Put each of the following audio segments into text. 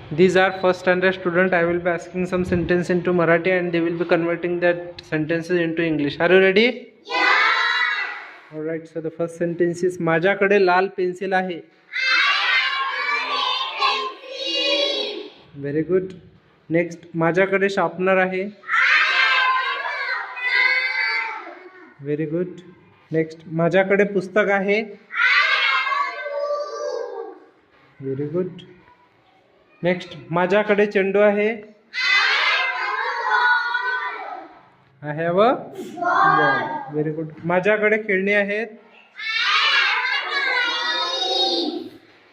These are first standard student. I will be asking some sentence into Marathi and they will be converting that sentences into English. Are you ready? Yeah. Alright, so the first sentence is माझ्याकडे लाल pencil आहे. Very good. Next, माझ्याकडे sharpener आहे. Very good. Next, माझ्याकडे पुस्तक आहे. Very good. Next, माझ्याकडे चेंडू आहे. I have a ball. Very good. माझ्याकडे खेळणी आहेत.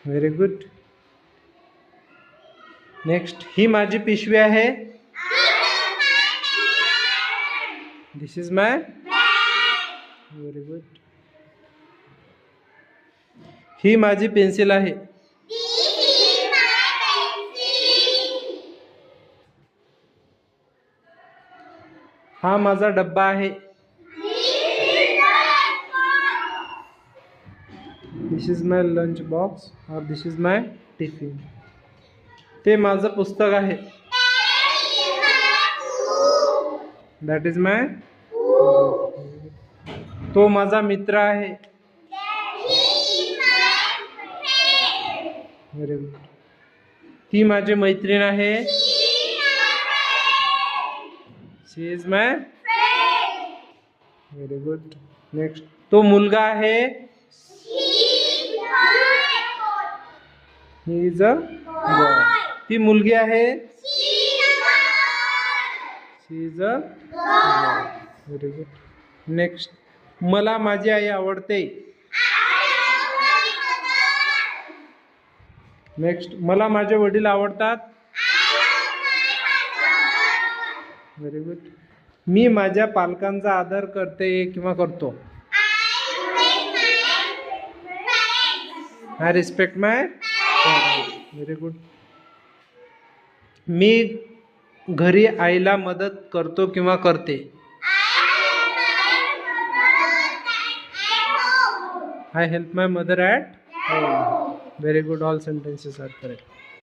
Very good. Next, ही माझी पिशवी आहे. This is my bag. Very good. ही माझी पेन्सिल आहे. हा माझा डब्बा आहे. This is my lunch box or this is my tiffin. ते माझं पुस्तक आहे. That is my. तो माझा मित्र आहे. Very good. ती माझी मैत्रीण आहे. She is my friend. Very good. Next, तो मुलगा आहे. He is a boy. ती मुलगी आहे. She is a boy. Very good. Next, मला माझी आई आवडते. Next, मला माझे वडील आवडतात. Very good. मी माझ्या पालकांचा आदर करते किंवा करतो. I respect my parents. Very good. मी घरी आईला मदत करतो किंवा करते. I help my mother at home. Very good. All sentences are correct.